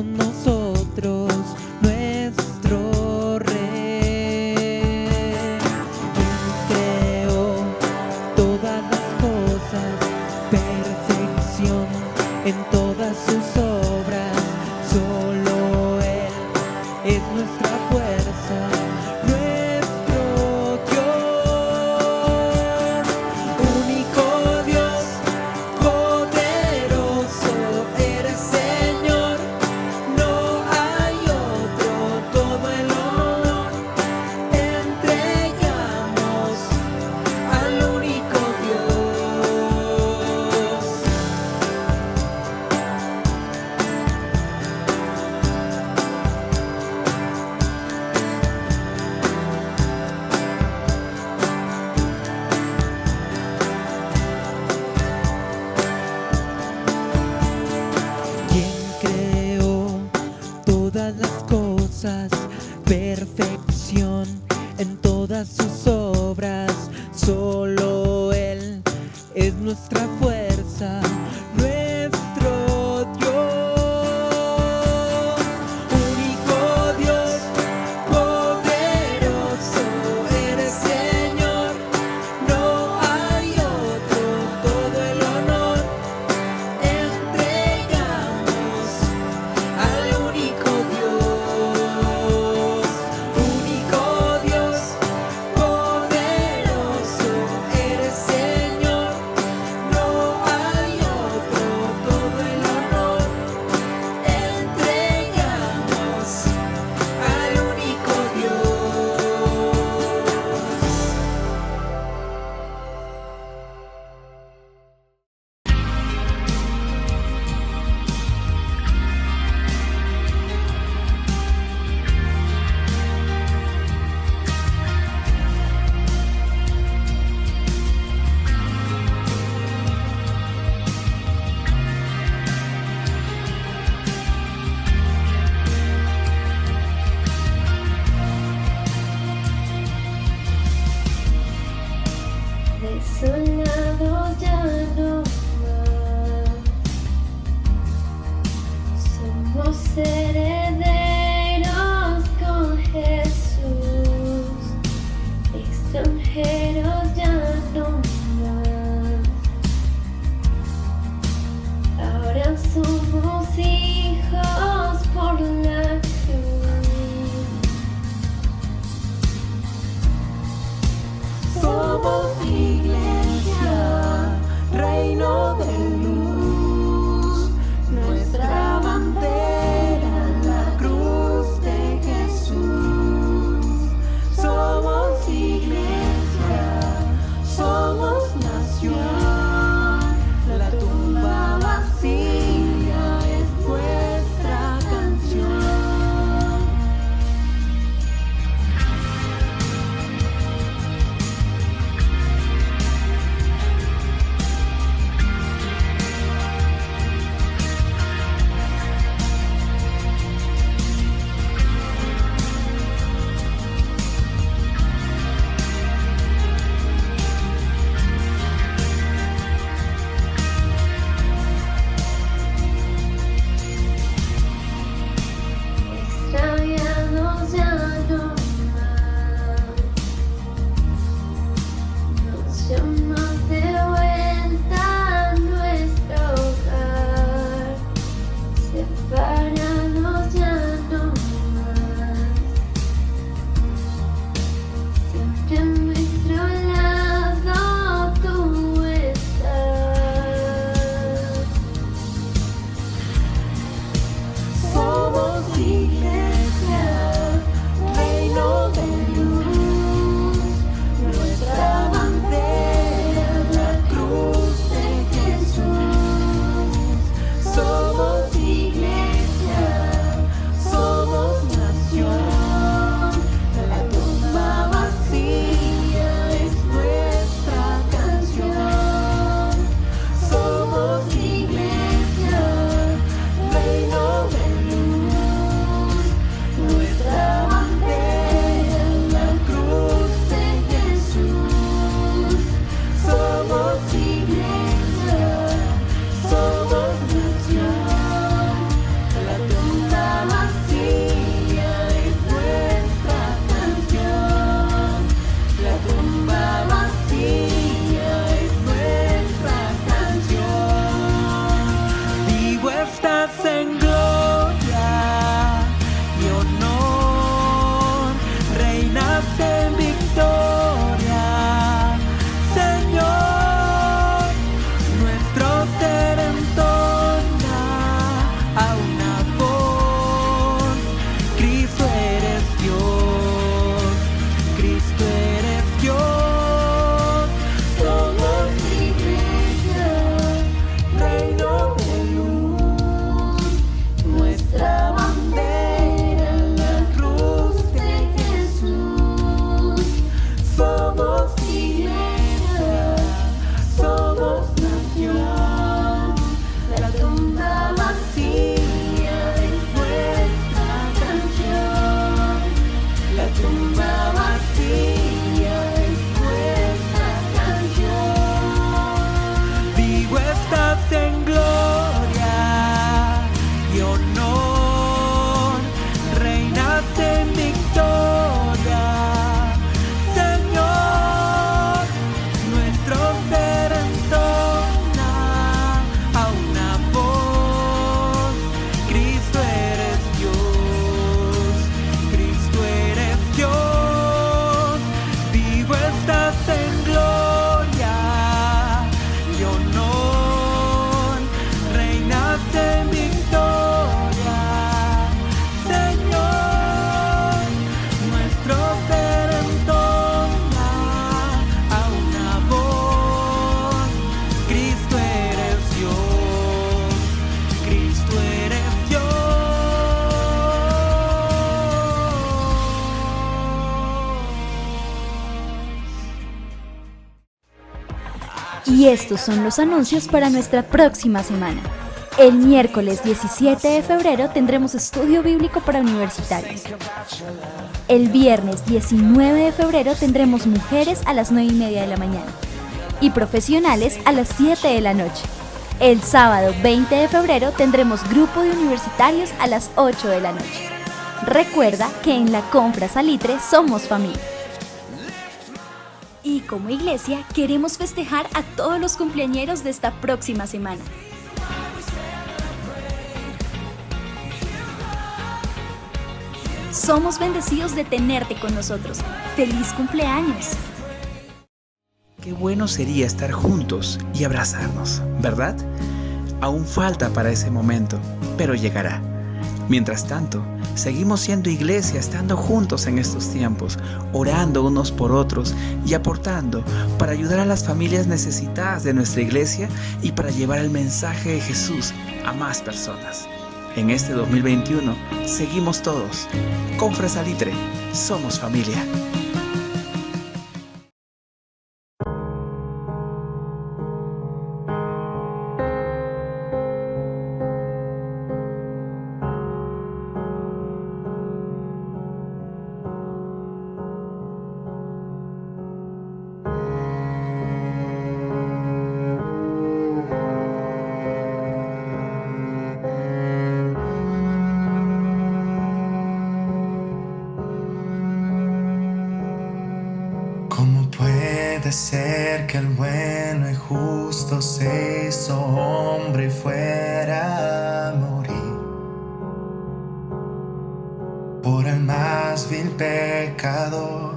con nosotros, nuestro Rey. Quien creó todas las cosas, perfección en todas sus obras. Solo Él es nuestra fuerza, nuestro Dios, único Dios, poderoso eres Señor, no Y estos son los anuncios para nuestra próxima semana. El miércoles 17 de febrero tendremos estudio bíblico para universitarios. El viernes 19 de febrero tendremos mujeres a las 9:30 de la mañana y profesionales a las 7 de la noche. El sábado 20 de febrero tendremos grupo de universitarios a las 8 de la noche. Recuerda que en la Confra Salitre somos familia. Y como iglesia queremos festejar a todos los cumpleañeros de esta próxima semana. Somos bendecidos de tenerte con nosotros. ¡Feliz cumpleaños! Qué bueno sería estar juntos y abrazarnos, ¿verdad? Aún falta para ese momento, pero llegará. Mientras tanto, seguimos siendo iglesia, estando juntos en estos tiempos, orando unos por otros y aportando para ayudar a las familias necesitadas de nuestra iglesia y para llevar el mensaje de Jesús a más personas. En este 2021, seguimos todos. Confra Salitre, somos familia. ¿Cómo puede ser que el bueno y justo se hizo hombre y fuera a morir por el más vil pecador?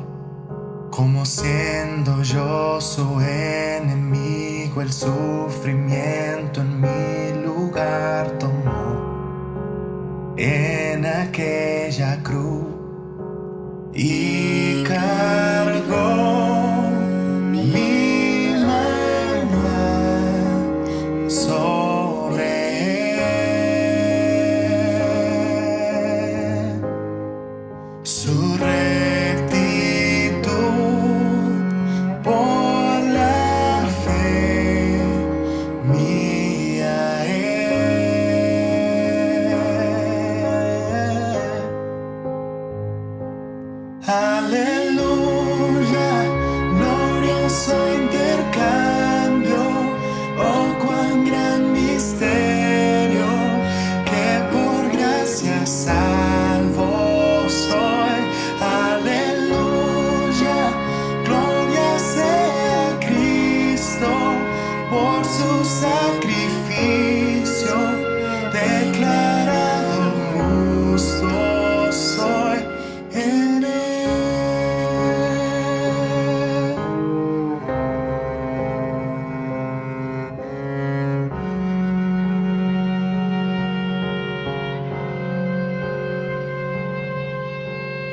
Como siendo yo su enemigo, el sufrimiento en mi lugar tomó en aquella cruz y cargó mi maldad sobre él. Su rectitud por la fe mía aleluya, glorioso intercambio, oh cuán gran misterio, que por gracia salvo soy. Aleluya, gloria sea a Cristo, por su sacrificio, declarado justo soy en él.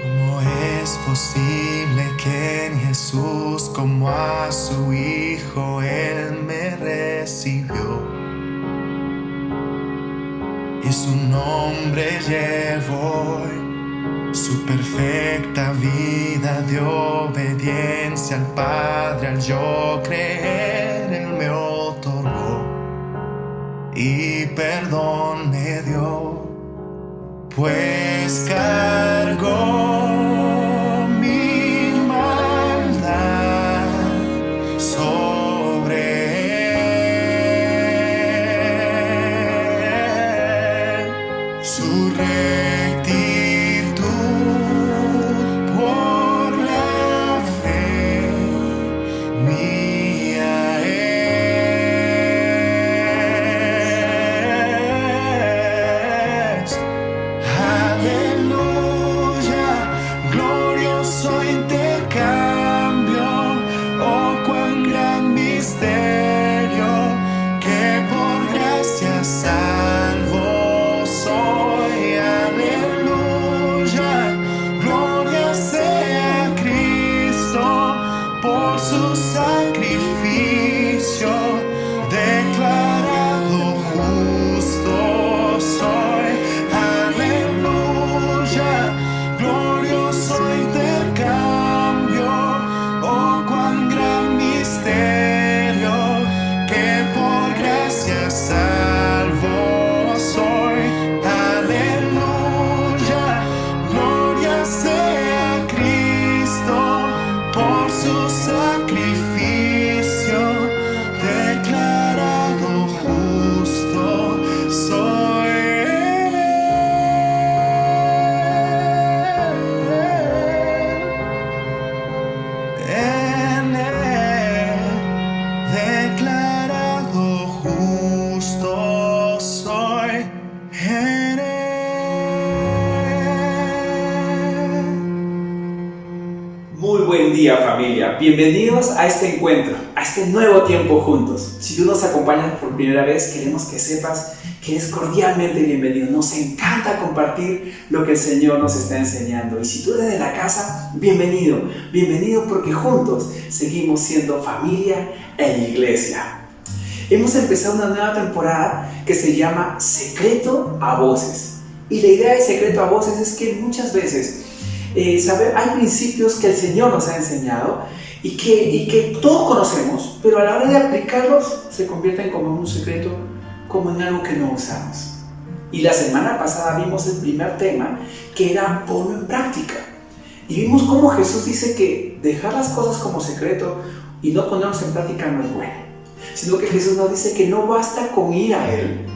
¿Cómo es posible que en Jesús como a su Hijo Él me recibió? Y su nombre llevó, su perfecta vida de obediencia al Padre, al yo creer, Él me otorgó y perdón me dio, pues cargó mi maldad sobre él. Su rectitud por la fe mía es. Aleluya. buen día, familia. Bienvenidos a este encuentro, a este nuevo tiempo juntos. Si tú nos acompañas por primera vez, queremos que sepas que eres cordialmente bienvenido. Nos encanta compartir lo que el Señor nos está enseñando. Y si tú eres de la casa, bienvenido. Bienvenido porque juntos seguimos siendo familia en iglesia. Hemos empezado una nueva temporada que se llama Secreto a Voces. Y la idea de Secreto a Voces es que muchas veces hay principios que el Señor nos ha enseñado y que todos conocemos, pero a la hora de aplicarlos se convierten como en un secreto, como en algo que no usamos. Y la semana pasada vimos el primer tema, que era ponlo en práctica. Y vimos cómo Jesús dice que dejar las cosas como secreto y no ponerlos en práctica no es bueno, sino que Jesús nos dice que no basta con ir a Él,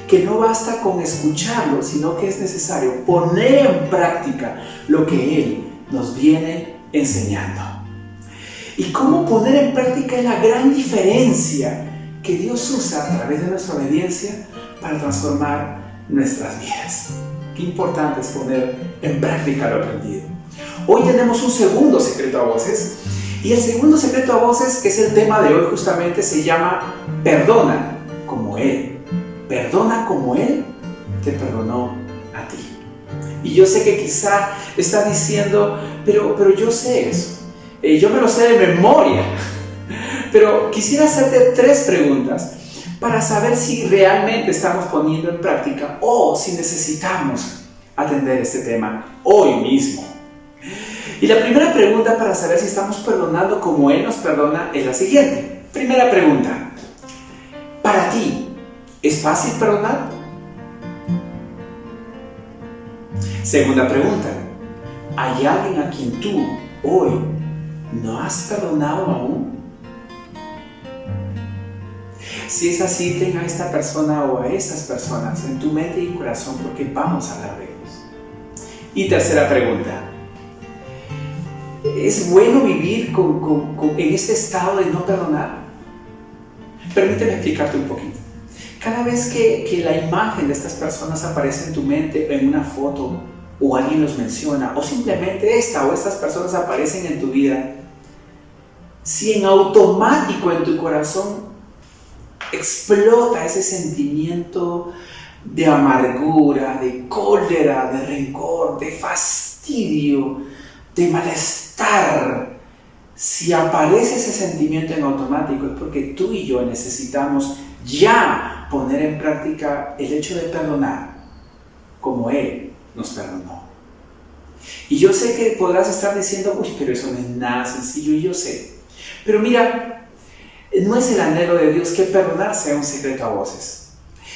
que no basta con escucharlo, sino que es necesario poner en práctica lo que Él nos viene enseñando. Y cómo poner en práctica es la gran diferencia que Dios usa a través de nuestra obediencia para transformar nuestras vidas. Qué importante es poner en práctica lo aprendido. Hoy tenemos un segundo secreto a voces, y el segundo secreto a voces, que es el tema de hoy justamente, se llama perdona como Él. Perdona como Él te perdonó a ti. Y yo sé que quizá estás diciendo, pero yo sé eso. Yo me lo sé de memoria. Pero quisiera hacerte 3 preguntas para saber si realmente estamos poniendo en práctica o si necesitamos atender este tema hoy mismo. Y la primera pregunta para saber si estamos perdonando como Él nos perdona es la siguiente. Primera pregunta. Para ti, ¿es fácil perdonar? Segunda pregunta. ¿Hay alguien a quien tú hoy no has perdonado aún? Si es así, ten a esta persona o a estas personas en tu mente y corazón, porque vamos a hablar de ellos. Y tercera pregunta. ¿Es bueno vivir en este estado de no perdonar? Permíteme explicarte un poquito. Cada vez que la imagen de estas personas aparece en tu mente, en una foto, o alguien los menciona, o simplemente esta o estas personas aparecen en tu vida, si en automático en tu corazón explota ese sentimiento de amargura, de cólera, de rencor, de fastidio, de malestar, si aparece ese sentimiento en automático es porque tú y yo necesitamos ya poner en práctica el hecho de perdonar como Él nos perdonó. Y yo sé que podrás estar diciendo, uy, pero eso no es nada sencillo, y yo sé. Pero mira, no es el anhelo de Dios que perdonar sea un secreto a voces.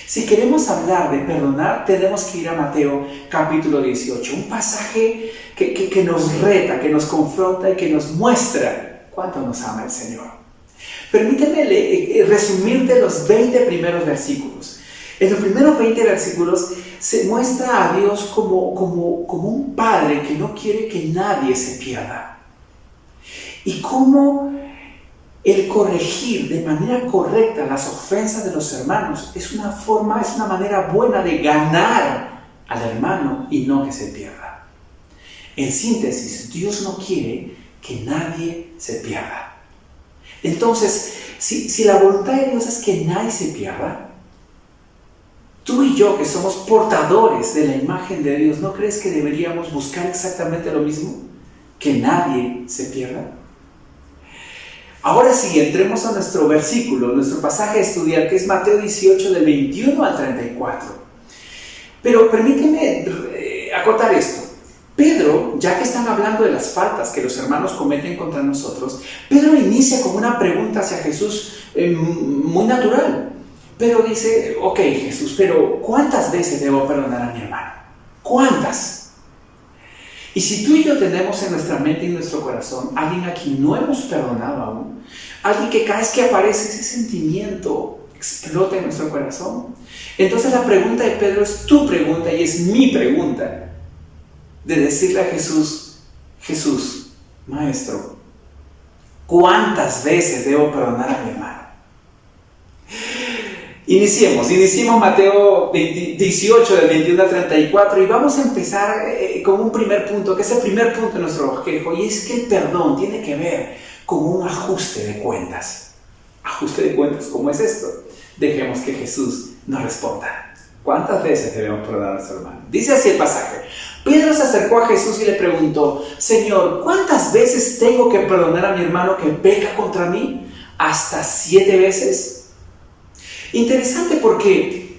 Si queremos hablar de perdonar, tenemos que ir a Mateo capítulo 18, un pasaje que nos reta, que nos confronta y que nos muestra cuánto nos ama el Señor. Permíteme resumirte los 20 primeros versículos. En los primeros 20 versículos se muestra a Dios como un padre que no quiere que nadie se pierda. Y cómo el corregir de manera correcta las ofensas de los hermanos es una manera buena de ganar al hermano y no que se pierda. En síntesis, Dios no quiere que nadie se pierda. Entonces, si la voluntad de Dios es que nadie se pierda, tú y yo que somos portadores de la imagen de Dios, ¿no crees que deberíamos buscar exactamente lo mismo? Que nadie se pierda. Ahora sí, entremos a nuestro versículo, nuestro pasaje a estudiar, que es Mateo 18, del 21 al 34. Pero permíteme acotar esto. Pedro, ya que están hablando de las faltas que los hermanos cometen contra nosotros, Pedro inicia con una pregunta hacia Jesús muy natural. Pedro dice, ok Jesús, pero ¿cuántas veces debo perdonar a mi hermano? ¿Cuántas? Y si tú y yo tenemos en nuestra mente y en nuestro corazón alguien a quien no hemos perdonado aún, alguien que cada vez que aparece ese sentimiento explota en nuestro corazón, entonces la pregunta de Pedro es tu pregunta y es mi pregunta, de decirle a Jesús, Jesús, Maestro, ¿cuántas veces debo perdonar a mi hermano? Iniciemos Mateo 18 del 21 al 34 y vamos a empezar con un primer punto, que es el primer punto de nuestro bosquejo, y es que el perdón tiene que ver con un ajuste de cuentas. ¿Ajuste de cuentas? ¿Cómo es esto? Dejemos que Jesús nos responda. ¿Cuántas veces debemos perdonar a nuestro hermano? Dice así el pasaje. Pedro se acercó a Jesús y le preguntó: Señor, ¿cuántas veces tengo que perdonar a mi hermano que peca contra mí? ¿Hasta 7 veces? Interesante porque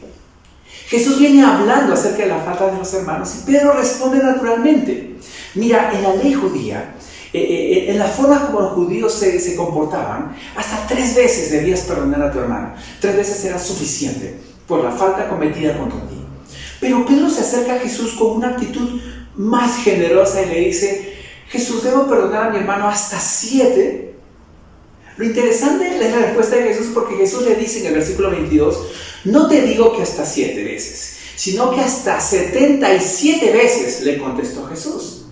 Jesús viene hablando acerca de la falta de los hermanos y Pedro responde naturalmente. Mira, en la ley judía, en la forma como los judíos se comportaban, hasta 3 veces debías perdonar a tu hermano. 3 veces era suficiente por la falta cometida contra ti. Pero Pedro se acerca a Jesús con una actitud más generosa y le dice: Jesús, debo perdonar a mi hermano hasta 7. Lo interesante es la respuesta de Jesús, porque Jesús le dice en el versículo 22: no te digo que hasta 7 veces, sino que hasta 77 veces, le contestó Jesús.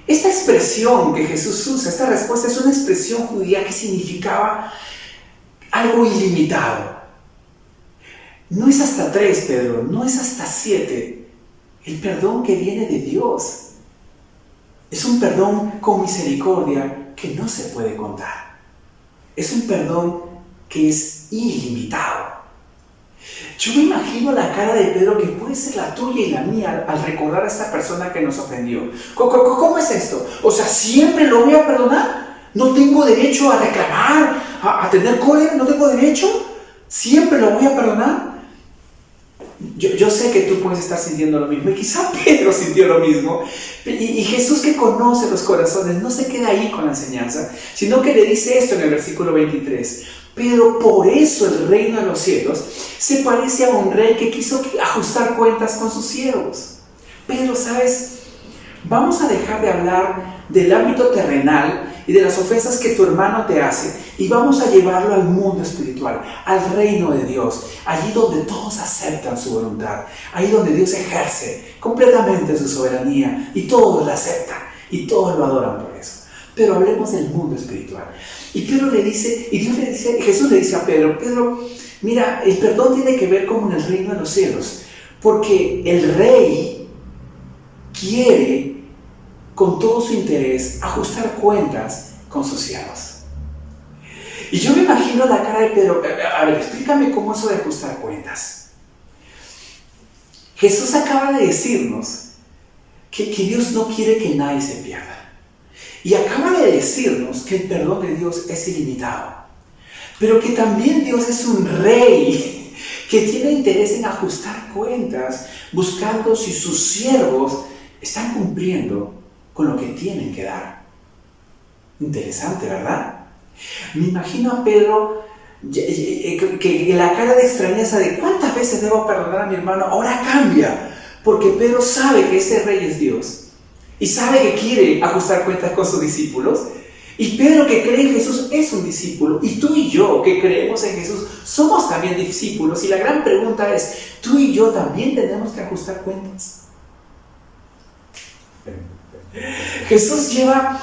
Esta expresión que Jesús usa, esta respuesta, es una expresión judía que significaba algo ilimitado. No es hasta 3, Pedro, no es hasta 7. El perdón que viene de Dios es un perdón con misericordia que no se puede contar. Es un perdón que es ilimitado. Yo me imagino la cara de Pedro, que puede ser la tuya y la mía, al recordar a esta persona que nos ofendió. ¿Cómo es esto? O sea, ¿siempre lo voy a perdonar? ¿No tengo derecho a reclamar, a tener cólera? ¿No tengo derecho? ¿Siempre lo voy a perdonar? Yo sé que tú puedes estar sintiendo lo mismo, y quizá Pedro sintió lo mismo, y Jesús, que conoce los corazones, no se queda ahí con la enseñanza, sino que le dice esto en el versículo 23: Pedro, por eso el reino de los cielos se parece a un rey que quiso ajustar cuentas con sus siervos. Pedro, ¿sabes? Vamos a dejar de hablar del ámbito terrenal y de las ofensas que tu hermano te hace, y vamos a llevarlo al mundo espiritual, al reino de Dios, allí donde todos aceptan su voluntad, ahí donde Dios ejerce completamente su soberanía y todos la aceptan y todos lo adoran por eso. Pero hablemos del mundo espiritual. Y Pedro le dice, Jesús le dice a Pedro: Pedro, mira, el perdón tiene que ver con el reino de los cielos, porque el rey quiere con todo su interés ajustar cuentas con sus siervos. Y yo me imagino la cara de Pedro. A ver, explícame cómo eso de ajustar cuentas. Jesús acaba de decirnos que Dios no quiere que nadie se pierda. Y acaba de decirnos que el perdón de Dios es ilimitado. Pero que también Dios es un rey que tiene interés en ajustar cuentas, buscando si sus siervos están cumpliendo con lo que tienen que dar. Interesante, ¿verdad? Me imagino a Pedro que la cara de extrañeza de ¿cuántas veces debo perdonar a mi hermano? Ahora cambia, porque Pedro sabe que ese rey es Dios y sabe que quiere ajustar cuentas con sus discípulos. Y Pedro, que cree en Jesús, es un discípulo, y tú y yo, que creemos en Jesús, somos también discípulos. Y la gran pregunta es: ¿tú y yo también tenemos que ajustar cuentas? Jesús lleva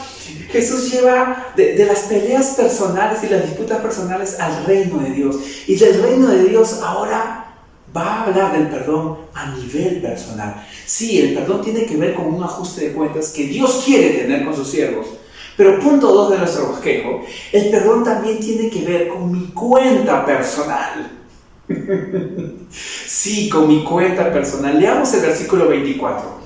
de las peleas personales y las disputas personales al reino de Dios. Y del reino de Dios ahora va a hablar del perdón a nivel personal. Sí, el perdón tiene que ver con un ajuste de cuentas que Dios quiere tener con sus siervos. Pero punto 2 de nuestro bosquejo: el perdón también tiene que ver con mi cuenta personal. Sí, con mi cuenta personal. Leamos el versículo 24.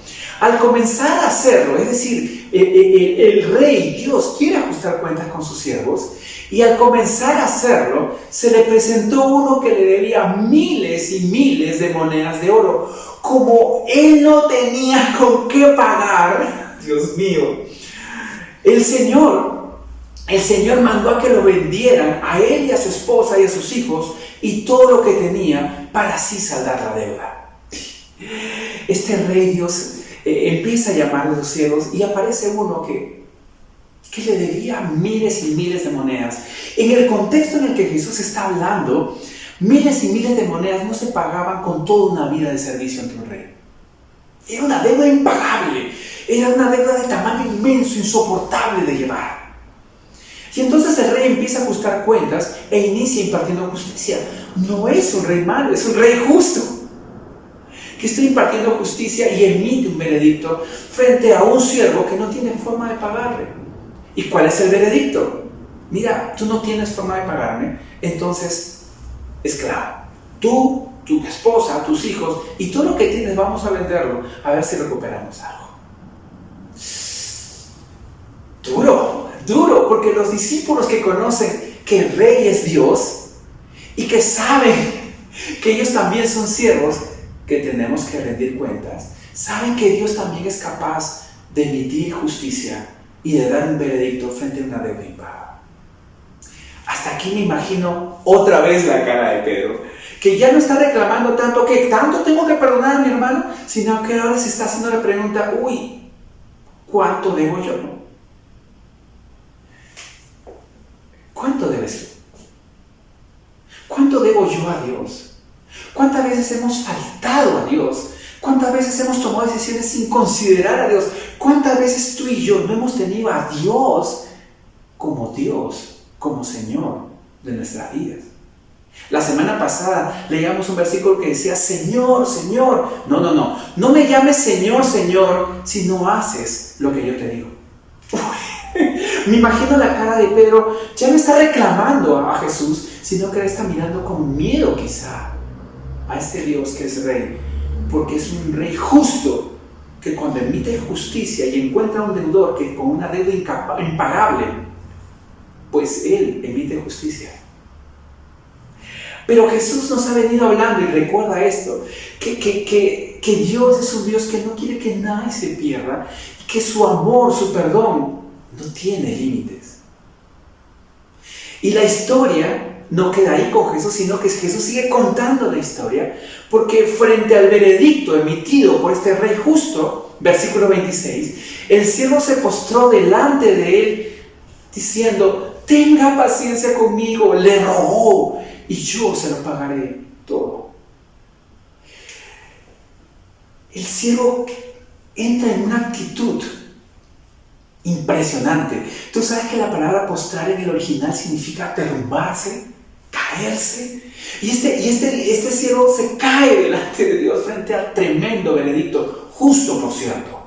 Al comenzar a hacerlo, es decir, el rey Dios quiere ajustar cuentas con sus siervos, y al comenzar a hacerlo, se le presentó uno que le debía miles y miles de monedas de oro. Como él no tenía con qué pagar, Dios mío, el Señor mandó a que lo vendieran a él y a su esposa y a sus hijos y todo lo que tenía, para así saldar la deuda. Este rey Dios empieza a llamar a los cielos, y aparece uno que le debía miles y miles de monedas. En el contexto en el que Jesús está hablando, miles y miles de monedas no se pagaban con toda una vida de servicio ante un rey. Era una deuda impagable, era una deuda de tamaño inmenso, insoportable de llevar. Y entonces el rey empieza a ajustar cuentas e inicia impartiendo justicia. No es un rey malo, es un rey justo, que está impartiendo justicia y emite un veredicto frente a un siervo que no tiene forma de pagarle. ¿Y cuál es el veredicto? Mira, tú no tienes forma de pagarme, entonces, esclavo, tú, tu esposa, tus hijos y todo lo que tienes vamos a venderlo, a ver si recuperamos algo. Duro, porque los discípulos que conocen que el rey es Dios y que saben que ellos también son siervos, que tenemos que rendir cuentas, saben que Dios también es capaz de emitir justicia y de dar un veredicto frente a una deuda impagable. Hasta aquí me imagino otra vez la cara de Pedro, que ya no está reclamando tanto que tanto tengo que perdonar a mi hermano, sino que ahora se está haciendo la pregunta, ¿cuánto debo yo? ¿Cuánto debes tú? ¿Cuánto debo yo a Dios? ¿Cuántas veces hemos faltado a Dios? ¿Cuántas veces hemos tomado decisiones sin considerar a Dios? ¿Cuántas veces tú y yo no hemos tenido a Dios, como Señor de nuestras vidas? La semana pasada leíamos un versículo que decía, Señor, Señor. No me llames Señor, Señor, si no haces lo que yo te digo. Me imagino la cara de Pedro, ya no está reclamando a Jesús, sino que le está mirando con miedo quizá a este Dios que es rey, porque es un rey justo, que cuando emite justicia y encuentra a un deudor que con una deuda impagable, pues Él emite justicia. Pero Jesús nos ha venido hablando, y recuerda esto, que Dios es un Dios que no quiere que nadie se pierda, y que su amor, su perdón, no tiene límites. Y la historia no queda ahí con Jesús, sino que Jesús sigue contando la historia, porque frente al veredicto emitido por este rey justo, versículo 26, el siervo se postró delante de él, diciendo, tenga paciencia conmigo, le rogó, y yo se lo pagaré todo. El siervo entra en una actitud impresionante. Tú sabes que la palabra postrar en el original significa derrumbarse, caerse. Y este siervo se cae delante de Dios frente al tremendo veredicto, justo por cierto.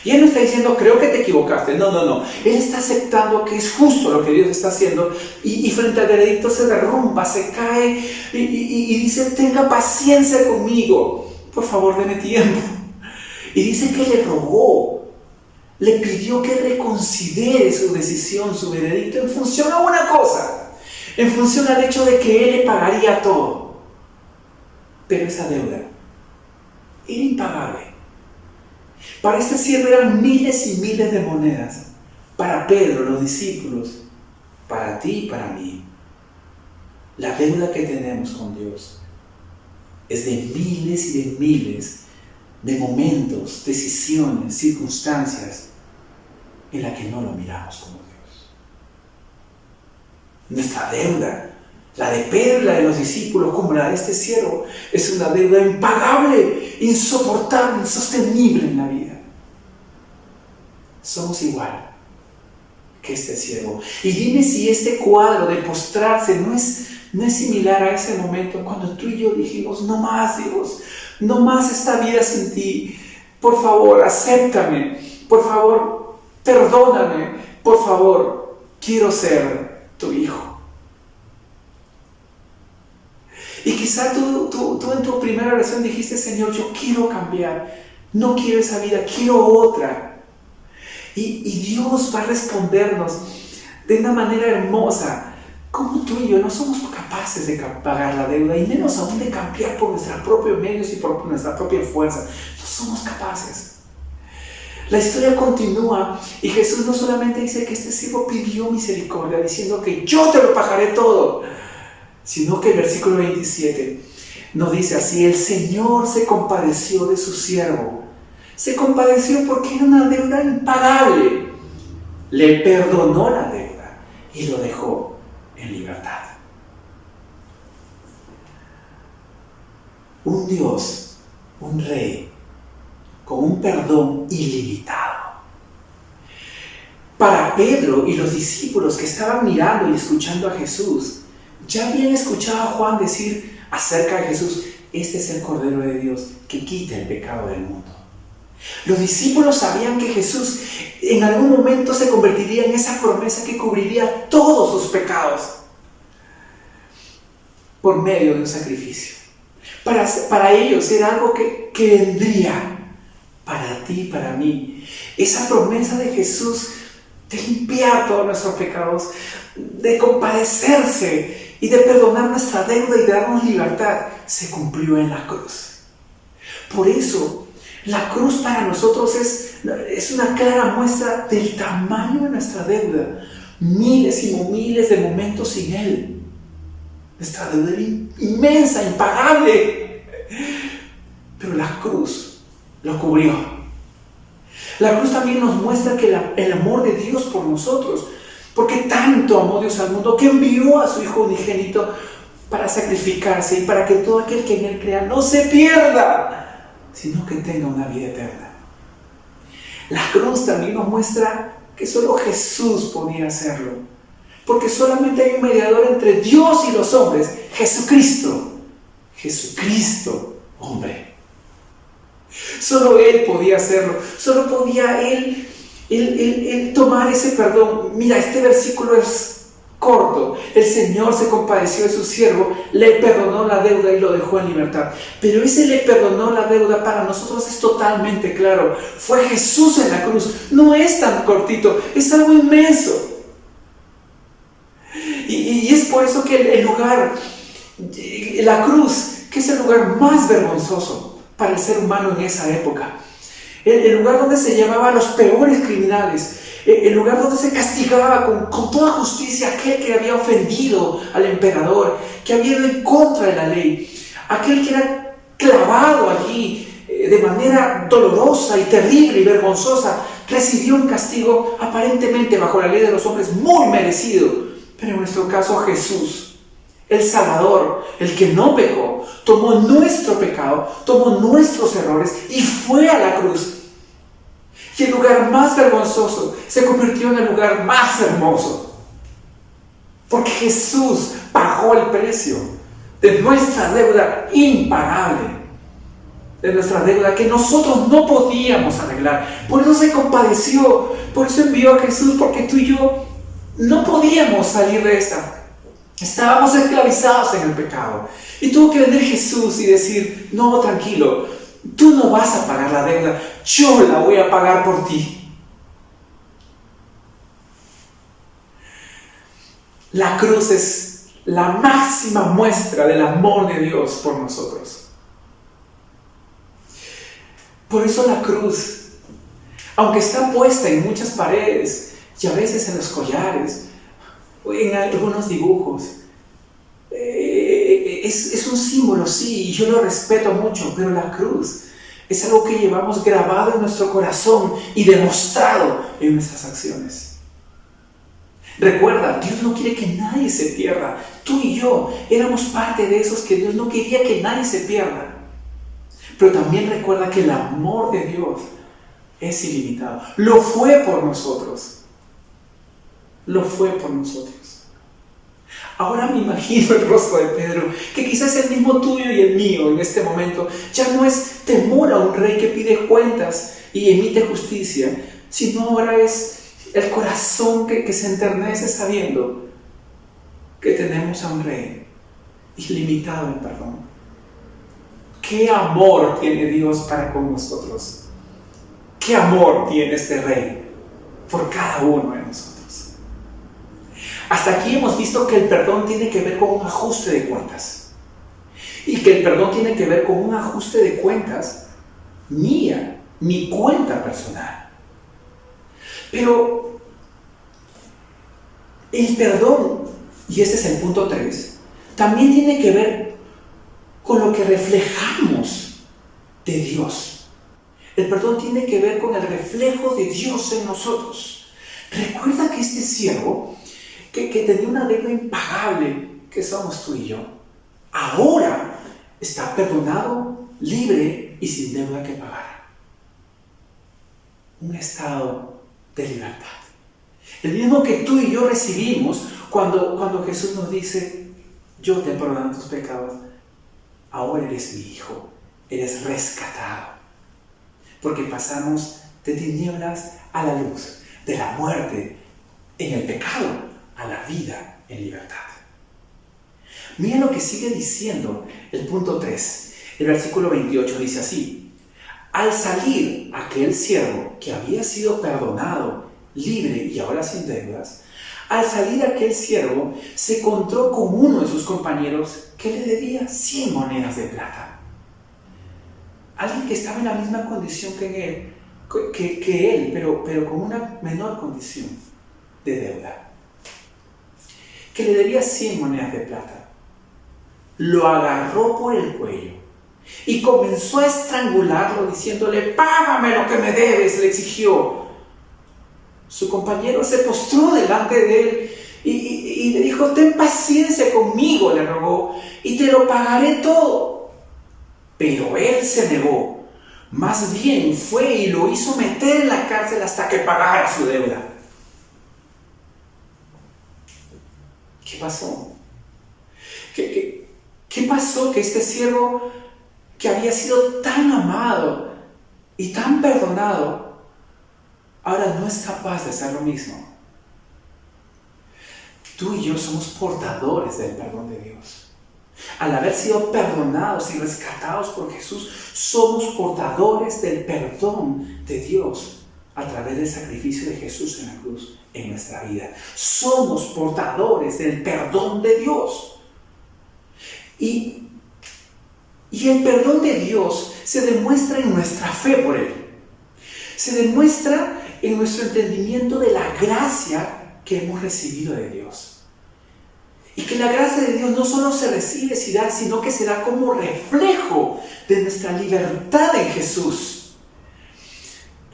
Y él no está diciendo, creo que te equivocaste. No. Él está aceptando que es justo lo que Dios está haciendo. Y frente al veredicto se derrumba, se cae y dice, tenga paciencia conmigo. Por favor, deme tiempo. Y dice que le rogó. Le pidió que reconsidere su decisión, su veredicto, en función a una cosa, en función al hecho de que él le pagaría todo. Pero esa deuda era impagable. Para este siervo eran miles y miles de monedas. Para Pedro, los discípulos, para ti y para mí, la deuda que tenemos con Dios es de miles y de miles de momentos, decisiones, circunstancias en las que no lo miramos como Dios. Nuestra deuda, la de Pedro, la de los discípulos, como la de este siervo, es una deuda impagable, insoportable, insostenible en la vida. Somos igual que este siervo. Y dime si este cuadro de postrarse no es similar a ese momento cuando tú y yo dijimos, no más Dios, no más esta vida sin ti, por favor acéptame, por favor perdóname, por favor quiero ser tu hijo. Y quizá tú en tu primera oración dijiste, Señor, yo quiero cambiar, no quiero esa vida, quiero otra. Y Dios va a respondernos de una manera hermosa. Como tú y yo no somos capaces de pagar la deuda, y menos aún de cambiar por nuestros propios medios y por nuestra propia fuerza. No somos capaces. La historia continúa y Jesús no solamente dice que este siervo pidió misericordia diciendo que yo te lo pagaré todo, sino que el versículo 27 nos dice así: el Señor se compadeció de su siervo. Se compadeció porque era una deuda impagable. Le perdonó la deuda y lo dejó en libertad. Un Dios, un Rey, con un perdón ilimitado. Para Pedro y los discípulos que estaban mirando y escuchando a Jesús, ya habían escuchado a Juan decir acerca de Jesús: este es el Cordero de Dios que quita el pecado del mundo. Los discípulos sabían que Jesús en algún momento se convertiría en esa promesa que cubriría todos sus pecados por medio de un sacrificio. Para ellos era algo que vendría para ti y para mí. Esa promesa de Jesús de limpiar todos nuestros pecados, de compadecerse y de perdonar nuestra deuda y de darnos libertad, se cumplió en la cruz. Por eso, la cruz para nosotros es una clara muestra del tamaño de nuestra deuda. Miles y miles de momentos sin Él. Nuestra deuda era inmensa, impagable. Pero la cruz lo cubrió. La cruz también nos muestra que el amor de Dios por nosotros, porque tanto amó Dios al mundo que envió a su Hijo unigénito para sacrificarse y para que todo aquel que en Él crea no se pierda, sino que tenga una vida eterna. La cruz también nos muestra que solo Jesús podía hacerlo, porque solamente hay un mediador entre Dios y los hombres, Jesucristo. Jesucristo, hombre. Solo Él podía hacerlo, solo podía Él tomar ese perdón. Mira, este versículo es corto. El Señor se compadeció de su siervo, le perdonó la deuda y lo dejó en libertad. Pero ese le perdonó la deuda para nosotros es totalmente claro. Fue Jesús en la cruz. No es tan cortito, es algo inmenso. Y es por eso que el lugar, la cruz, que es el lugar más vergonzoso para el ser humano en esa época, el lugar donde se llevaba a los peores criminales, el lugar donde se castigaba con toda justicia a aquel que había ofendido al emperador, que había ido en contra de la ley, aquel que era clavado allí de manera dolorosa y terrible y vergonzosa, recibió un castigo aparentemente bajo la ley de los hombres muy merecido. Pero en nuestro caso Jesús, el Salvador, el que no pecó, tomó nuestro pecado, tomó nuestros errores y fue a la cruz. Y el lugar más vergonzoso se convirtió en el lugar más hermoso. Porque Jesús pagó el precio de nuestra deuda impagable. De nuestra deuda que nosotros no podíamos arreglar. Por eso se compadeció, por eso envió a Jesús, porque tú y yo no podíamos salir de esta. Estábamos esclavizados en el pecado. Y tuvo que venir Jesús y decir: no, tranquilo, tú no vas a pagar la deuda, yo la voy a pagar por ti. La cruz es la máxima muestra del amor de Dios por nosotros. Por eso la cruz, aunque está puesta en muchas paredes y a veces en los collares, en algunos dibujos, es un símbolo, sí, y yo lo respeto mucho, pero la cruz es algo que llevamos grabado en nuestro corazón y demostrado en nuestras acciones. Recuerda, Dios no quiere que nadie se pierda. Tú y yo éramos parte de esos que Dios no quería que nadie se pierda. Pero también recuerda que el amor de Dios es ilimitado. Lo fue por nosotros. Lo fue por nosotros. Ahora me imagino el rostro de Pedro, que quizás es el mismo tuyo y el mío en este momento. Ya no es temor a un rey que pide cuentas y emite justicia, sino ahora es el corazón que se enternece sabiendo que tenemos a un rey ilimitado en perdón. ¿Qué amor tiene Dios para con nosotros? ¿Qué amor tiene este rey por cada uno de nosotros? Hasta aquí hemos visto que el perdón tiene que ver con un ajuste de cuentas. Y que el perdón tiene que ver con un ajuste de cuentas mía, mi cuenta personal. Pero el perdón, y este es el punto 3, también tiene que ver con lo que reflejamos de Dios. El perdón tiene que ver con el reflejo de Dios en nosotros. Recuerda que este siervo que tenía una deuda impagable, que somos tú y yo, ahora está perdonado, libre y sin deuda que pagar. Un estado de libertad. El mismo que tú y yo recibimos cuando Jesús nos dice, yo te perdono tus pecados, ahora eres mi hijo, eres rescatado. Porque pasamos de tinieblas a la luz, de la muerte en el pecado a la vida en libertad. Mira lo que sigue diciendo el punto 3. El versículo 28 dice así: al salir aquel siervo que había sido perdonado, libre y ahora sin deudas, al salir aquel siervo se encontró con uno de sus compañeros que le debía 100 monedas de plata. Alguien que estaba en la misma condición que él, pero con una menor condición de deuda. Que le debía 100 monedas de plata. Lo agarró por el cuello y comenzó a estrangularlo diciéndole: págame lo que me debes, le exigió. Su compañero se postró delante de él y le dijo: ten paciencia conmigo, le rogó, y te lo pagaré todo. Pero él se negó. Más bien fue y lo hizo meter en la cárcel hasta que pagara su deuda. ¿Qué pasó? ¿Qué pasó? Que este siervo que había sido tan amado y tan perdonado, ahora no es capaz de hacer lo mismo. Tú y yo somos portadores del perdón de Dios. Al haber sido perdonados y rescatados por Jesús, somos portadores del perdón de Dios a través del sacrificio de Jesús en la cruz en nuestra vida. Somos portadores del perdón de Dios. Y el perdón de Dios se demuestra en nuestra fe por Él. Se demuestra en nuestro entendimiento de la gracia que hemos recibido de Dios. Y que la gracia de Dios no solo se recibe, sino que se da como reflejo de nuestra libertad en Jesús.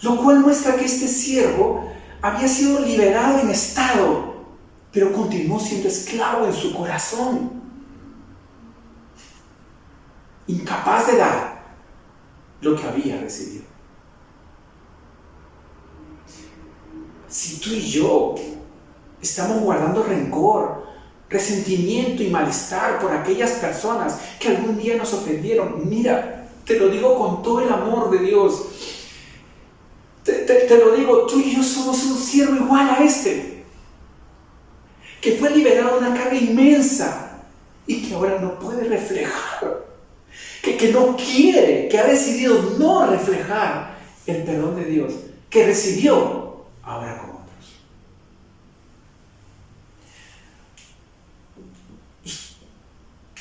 Lo cual muestra que este siervo había sido liberado en estado, pero continuó siendo esclavo en su corazón. Incapaz de dar lo que había recibido. Si tú y yo estamos guardando rencor, resentimiento y malestar por aquellas personas que algún día nos ofendieron, mira, te lo digo con todo el amor de Dios, te lo digo, tú y yo somos un siervo igual a este, que fue liberado de una carga inmensa y que ahora no puede reflejar, que no quiere, que ha decidido no reflejar el perdón de Dios que recibió ahora con otros.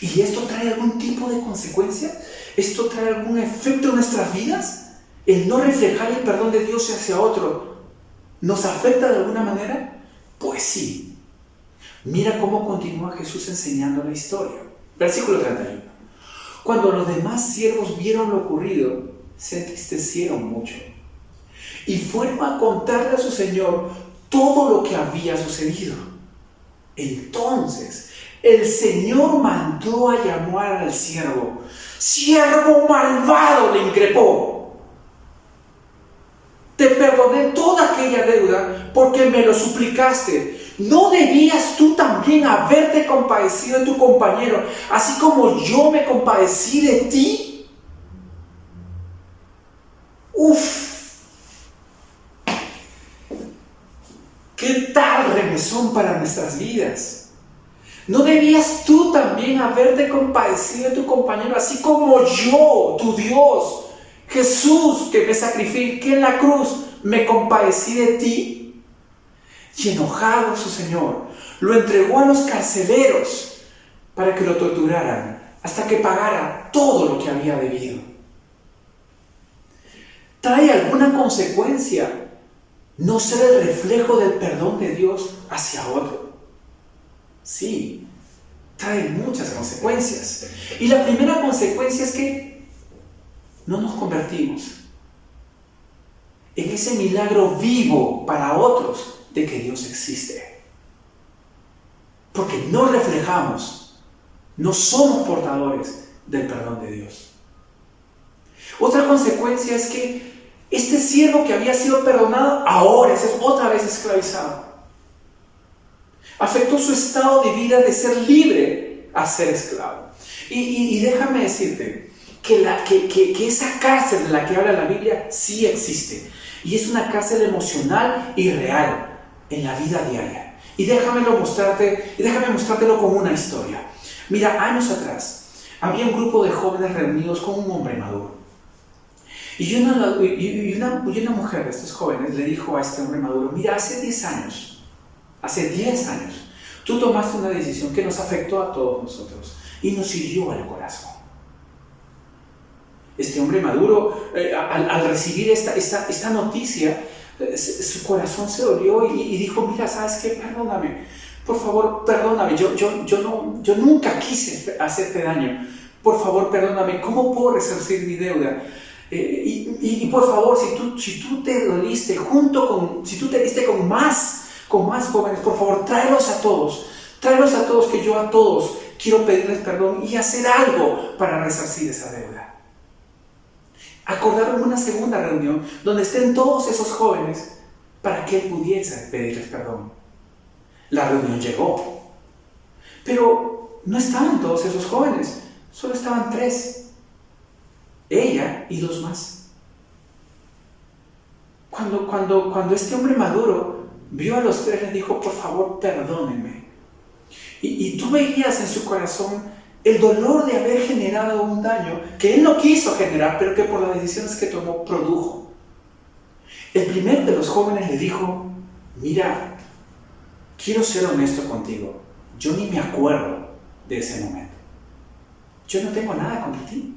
¿Y esto trae algún tipo de consecuencia? ¿Esto trae algún efecto en nuestras vidas? ¿El no reflejar el perdón de Dios hacia otro nos afecta de alguna manera? Pues sí. Mira cómo continúa Jesús enseñando la historia. Versículo 31. Cuando los demás siervos vieron lo ocurrido, se entristecieron mucho y fueron a contarle a su señor todo lo que había sucedido. Entonces el Señor mandó a llamar al siervo. ¡Siervo malvado!, le increpó. Te perdoné toda aquella deuda porque me lo suplicaste. ¿No debías tú también haberte compadecido de tu compañero, así como yo me compadecí de ti? ¿Qué tal remesón para nuestras vidas? ¿No debías tú también haberte compadecido de tu compañero, así como yo, tu Dios, Jesús, que me sacrifiqué en la cruz, me compadecí de ti? Y enojado su Señor, lo entregó a los carceleros para que lo torturaran hasta que pagara todo lo que había debido. ¿Trae alguna consecuencia no ser el reflejo del perdón de Dios hacia otro? Sí, trae muchas consecuencias. Y la primera consecuencia es que no nos convertimos en ese milagro vivo para otros de que Dios existe. Porque no reflejamos, no somos portadores del perdón de Dios. Otra consecuencia es que este siervo que había sido perdonado ahora es otra vez esclavizado. Afectó su estado de vida de ser libre a ser esclavo. Y déjame decirte que esa cárcel de la que habla la Biblia sí existe. Y es una cárcel emocional y real en la vida diaria. Y déjame mostrártelo como una historia. Mira, años atrás había un grupo de jóvenes reunidos con un hombre maduro. Y una mujer de estos jóvenes le dijo a este hombre maduro: mira, hace 10 años, tú tomaste una decisión que nos afectó a todos nosotros y nos hirió al corazón. Este hombre maduro, al recibir esta noticia, su corazón se dolió y dijo: mira, ¿sabes qué? Perdóname, por favor, perdóname, yo nunca quise hacerte daño, por favor, perdóname, ¿cómo puedo resarcir mi deuda? Y por favor, si tú te doliste si tú te diste con más jóvenes, por favor, tráelos a todos, que yo a todos quiero pedirles perdón y hacer algo para resarcir esa deuda. Acordaron una segunda reunión donde estén todos esos jóvenes para que él pudiese pedirles perdón. La reunión llegó, pero no estaban todos esos jóvenes, solo estaban 3, ella y 2 más. Cuando este hombre maduro vio a los 3, les dijo: por favor, perdónenme. Y tú veías en su corazón el dolor de haber generado un daño que él no quiso generar, pero que por las decisiones que tomó produjo. El primero de los jóvenes le dijo: mira, quiero ser honesto contigo, yo ni me acuerdo de ese momento. Yo no tengo nada contra ti.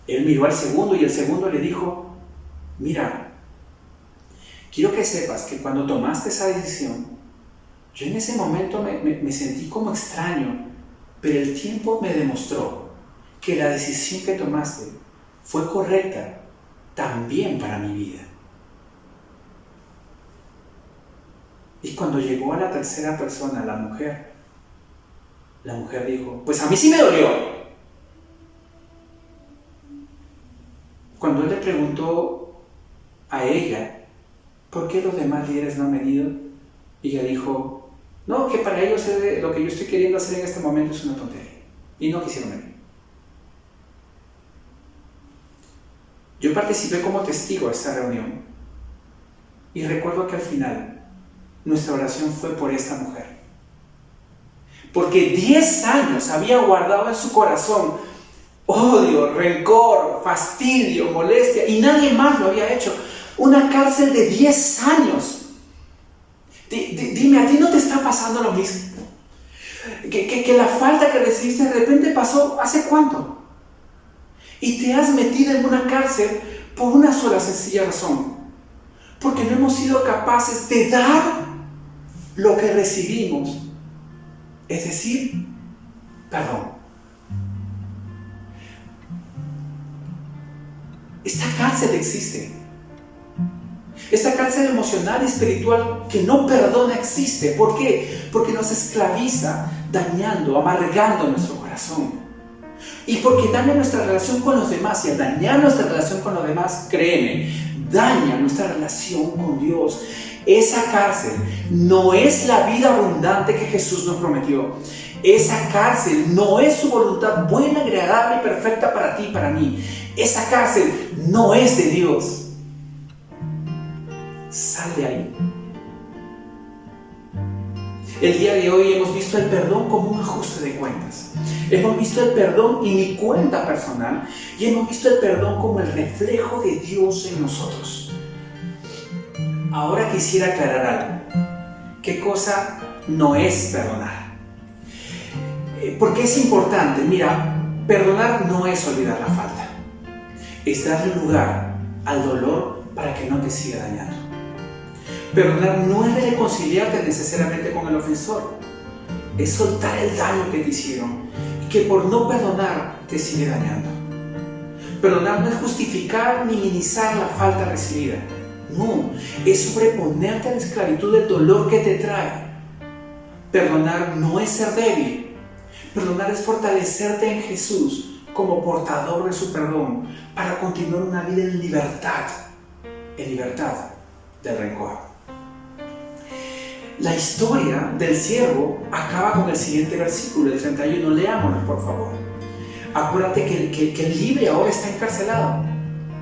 Él miró al segundo y el segundo le dijo: mira, quiero que sepas que cuando tomaste esa decisión, yo en ese momento me sentí como extraño, pero el tiempo me demostró que la decisión que tomaste fue correcta también para mi vida. Y cuando llegó a la tercera persona, la mujer dijo: pues a mí sí me dolió. Cuando él le preguntó a ella por qué los demás líderes no han venido, ella dijo: no, que para ellos lo que yo estoy queriendo hacer en este momento es una tontería. Y no quisieron venir. Yo participé como testigo a esta reunión y recuerdo que al final nuestra oración fue por esta mujer. Porque 10 años había guardado en su corazón odio, rencor, fastidio, molestia, y nadie más lo había hecho. Una cárcel de 10 años. Dime, ¿a ti no te está pasando lo mismo? Que la falta que recibiste de repente pasó ¿hace cuánto? Y te has metido en una cárcel por una sola sencilla razón: porque no hemos sido capaces de dar lo que recibimos, es decir, perdón. Esta cárcel existe. Esta cárcel emocional y espiritual que no perdona existe. ¿Por qué? Porque nos esclaviza, dañando, amargando nuestro corazón. Y porque daña nuestra relación con los demás. Y al dañar nuestra relación con los demás, créeme, daña nuestra relación con Dios. Esa cárcel no es la vida abundante que Jesús nos prometió. Esa cárcel no es su voluntad buena, agradable y perfecta para ti y para mí. Esa cárcel no es de Dios. Sal de ahí. El día de hoy hemos visto el perdón como un ajuste de cuentas. Hemos visto el perdón y mi cuenta personal, y hemos visto el perdón como el reflejo de Dios en nosotros. Ahora quisiera aclarar algo. ¿Qué cosa no es perdonar? Porque es importante. Mira, perdonar no es olvidar la falta. Es darle lugar al dolor para que no te siga dañando. Perdonar no es reconciliarte necesariamente con el ofensor. Es soltar el daño que te hicieron y que por no perdonar te sigue dañando. Perdonar no es justificar ni minimizar la falta recibida. No, es sobreponerte a la esclavitud del dolor que te trae. Perdonar no es ser débil. Perdonar es fortalecerte en Jesús como portador de su perdón para continuar una vida en libertad del rencor. La historia del siervo acaba con el siguiente versículo, el 31. Leámoslo, por favor. Acuérdate que el libre ahora está encarcelado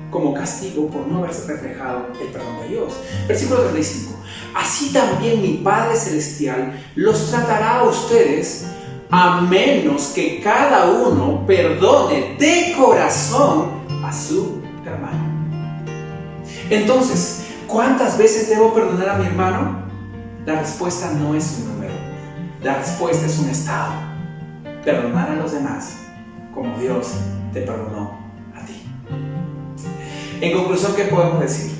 como castigo por no haberse reflejado el perdón de Dios. Versículo 35. Así también mi Padre Celestial los tratará a ustedes, a menos que cada uno perdone de corazón a su hermano. Entonces, ¿cuántas veces debo perdonar a mi hermano? La respuesta no es un número. La respuesta es un estado. Perdonar a los demás como Dios te perdonó a ti. En conclusión, ¿qué podemos decir?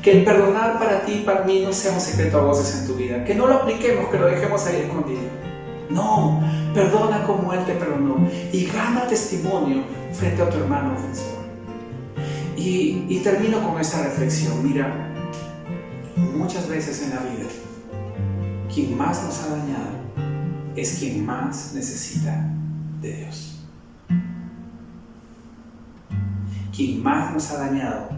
Que el perdonar para ti y para mí no sea un secreto a voces en tu vida. Que no lo apliquemos, que lo dejemos ahí escondido. No, perdona como Él te perdonó y gana testimonio frente a tu hermano ofensor. Y termino con esta reflexión. Mira, muchas veces en la vida, quien más nos ha dañado es quien más necesita de Dios. Quien más nos ha dañado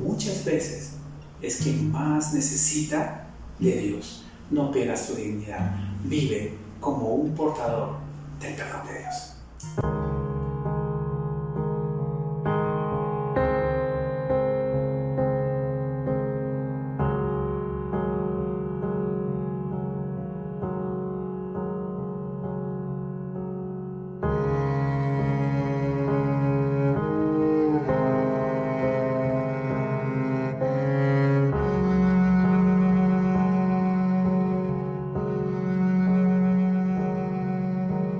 muchas veces es quien más necesita de Dios. No pierdas tu dignidad. Vive como un portador del perdón de Dios.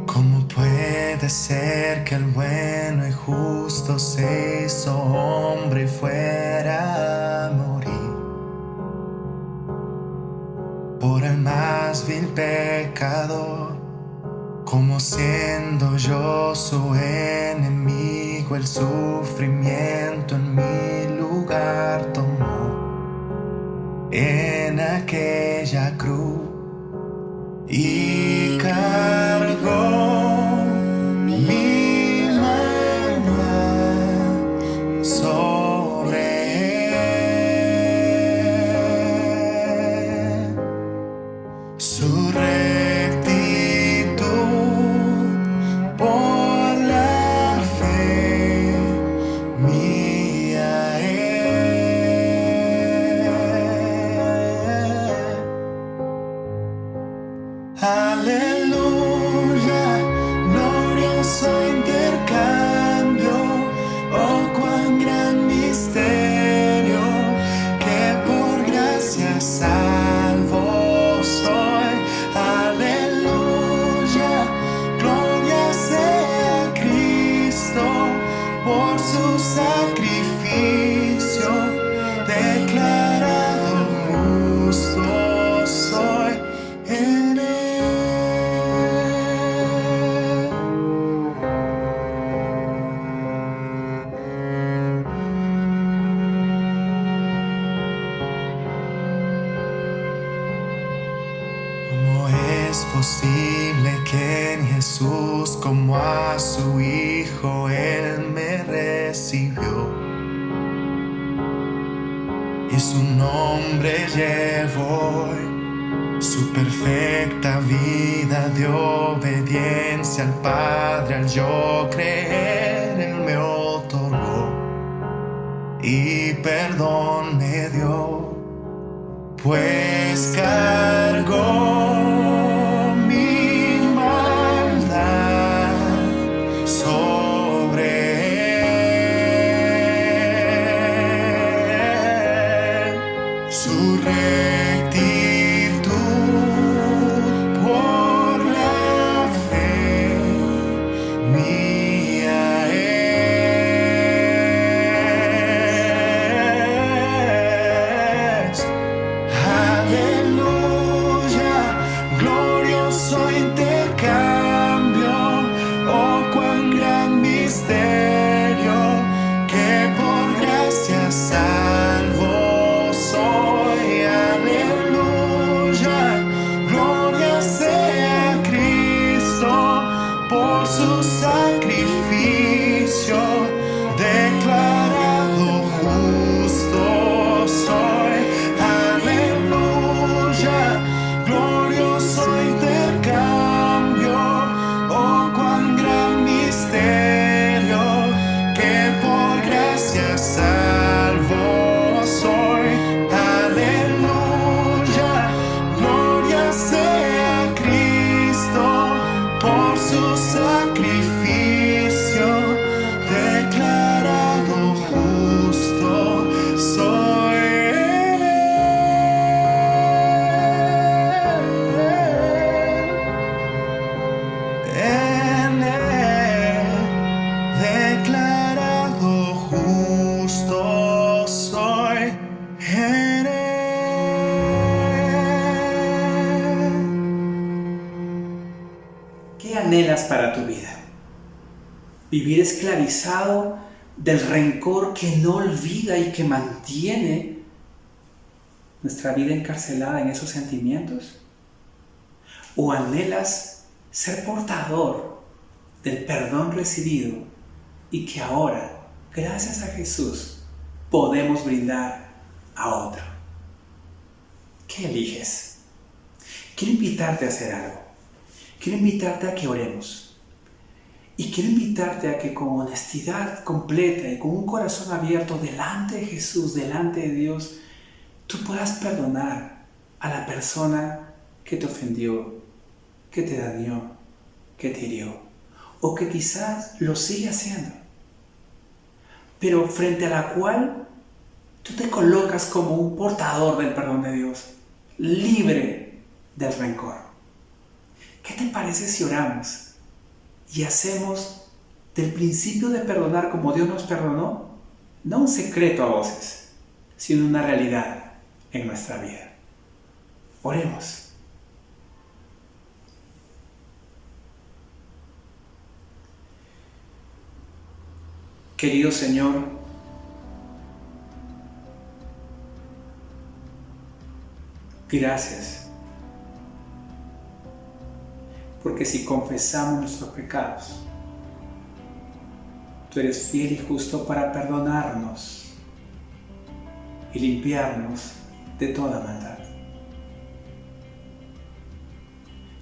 ¿Cómo puede ser que el bueno y justo se hizo hombre y fuera a morir por el más vil pecador? Como siendo yo su enemigo, el sufrimiento en mi lugar tomó en aquella cruz y cargó mi maldad sobre él. Su rectitud por la fe mía aleluya, glorioso intercambio, oh cuán gran misterio, que por gracia salvo soy. Aleluya, gloria sea a Cristo, por su sacrificio, declarado justo soy en él. ¿Cómo es posible que en Jesús, como a su Hijo, Él me recibió? Y su nombre llevó hoy, su perfecta vida de obediencia al Padre, al yo creer, Él me otorgó y perdón me dio, pues cargó mi maldad sobre él. Su rectitud por la fe mía es. Aleluya, glorioso intercambio, oh cuán gran misterio, que por gracia salvo soy. Aleluya. Vivir esclavizado del rencor que no olvida y que mantiene nuestra vida encarcelada en esos sentimientos. ¿O anhelas ser portador del perdón recibido y que ahora, gracias a Jesús, podemos brindar a otro? ¿Qué eliges? Quiero invitarte a hacer algo. Quiero invitarte a que oremos. Y quiero invitarte a que con honestidad completa y con un corazón abierto delante de Jesús, delante de Dios, tú puedas perdonar a la persona que te ofendió, que te dañó, que te hirió, o que quizás lo sigue haciendo, pero frente a la cual tú te colocas como un portador del perdón de Dios, libre del rencor. ¿Qué te parece si oramos y hacemos del principio de perdonar como Dios nos perdonó, no un secreto a voces, sino una realidad en nuestra vida? Oremos. Querido Señor, gracias, porque si confesamos nuestros pecados, tú eres fiel y justo para perdonarnos y limpiarnos de toda maldad.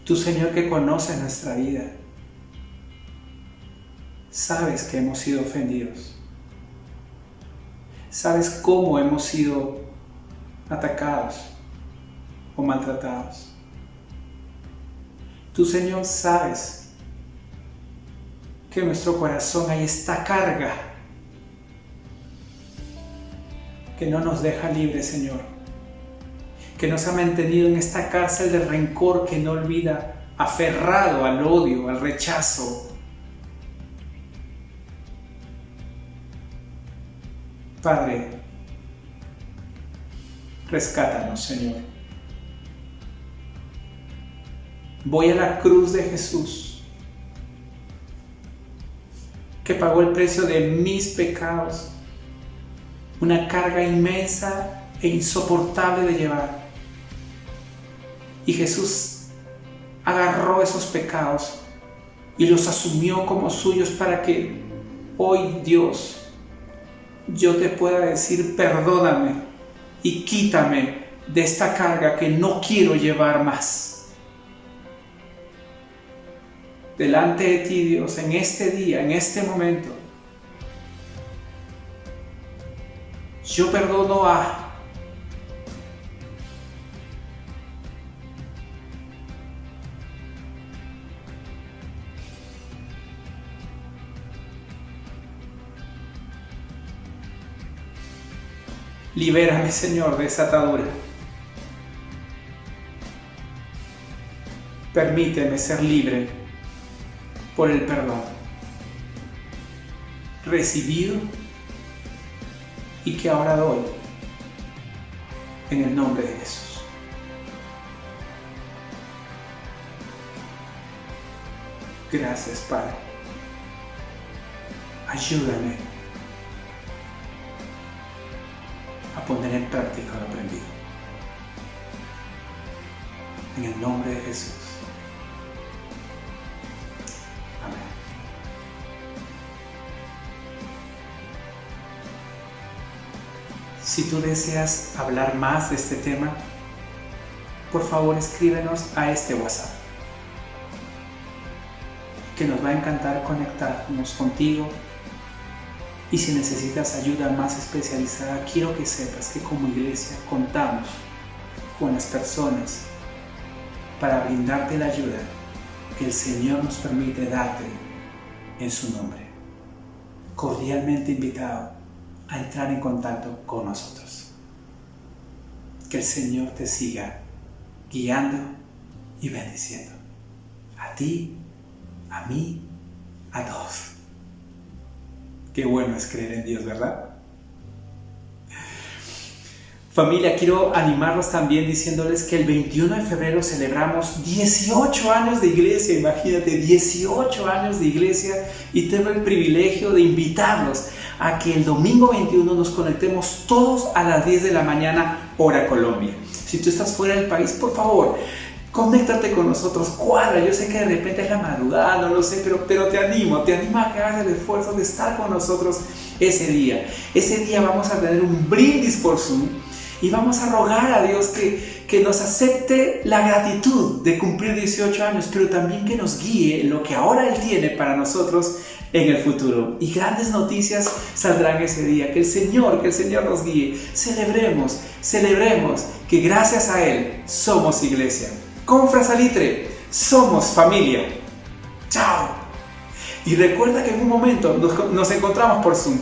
Tú, Señor, que conoces nuestra vida, sabes que hemos sido ofendidos, sabes cómo hemos sido atacados o maltratados. Tú, Señor, sabes que en nuestro corazón hay esta carga que no nos deja libres, Señor, que nos ha mantenido en esta cárcel de rencor que no olvida, aferrado al odio, al rechazo. Padre, rescátanos, Señor. Voy a la cruz de Jesús, que pagó el precio de mis pecados, una carga inmensa e insoportable de llevar. Y Jesús agarró esos pecados y los asumió como suyos para que hoy, Dios, yo te pueda decir: perdóname y quítame de esta carga que no quiero llevar más. Delante de ti, Dios, en este día, en este momento, yo perdono a libérame, Señor, de esa atadura. Permíteme ser libre por el perdón recibido y que ahora doy en el nombre de Jesús. Gracias, Padre. Ayúdame a poner en práctica lo aprendido. En el nombre de Jesús. Amén. Si tú deseas hablar más de este tema, por favor escríbenos a este WhatsApp, que nos va a encantar conectarnos contigo. Y si necesitas ayuda más especializada, quiero que sepas que como iglesia contamos con las personas para brindarte la ayuda que el Señor nos permite darte en su nombre. Cordialmente invitado a entrar en contacto con nosotros. Que el Señor te siga guiando y bendiciendo. A ti, a mí, a todos. Qué bueno es creer en Dios, ¿verdad? Familia, quiero animarlos también diciéndoles que el 21 de febrero celebramos 18 años de iglesia, imagínate, 18 años de iglesia, y tengo el privilegio de invitarlos a que el domingo 21 nos conectemos todos a las 10 de la mañana, hora Colombia. Si tú estás fuera del país, por favor, conéctate con nosotros, cuadra. Yo sé que de repente es la madrugada, no lo sé, pero te animo a que hagas el esfuerzo de estar con nosotros ese día. Ese día vamos a tener un brindis por Zoom y vamos a rogar a Dios que nos acepte la gratitud de cumplir 18 años, pero también que nos guíe en lo que ahora Él tiene para nosotros en el futuro. Y grandes noticias saldrán ese día. Que el Señor nos guíe. Celebremos que gracias a Él somos iglesia. Confra Salitre, somos familia. ¡Chao! Y recuerda que en un momento nos encontramos por Zoom.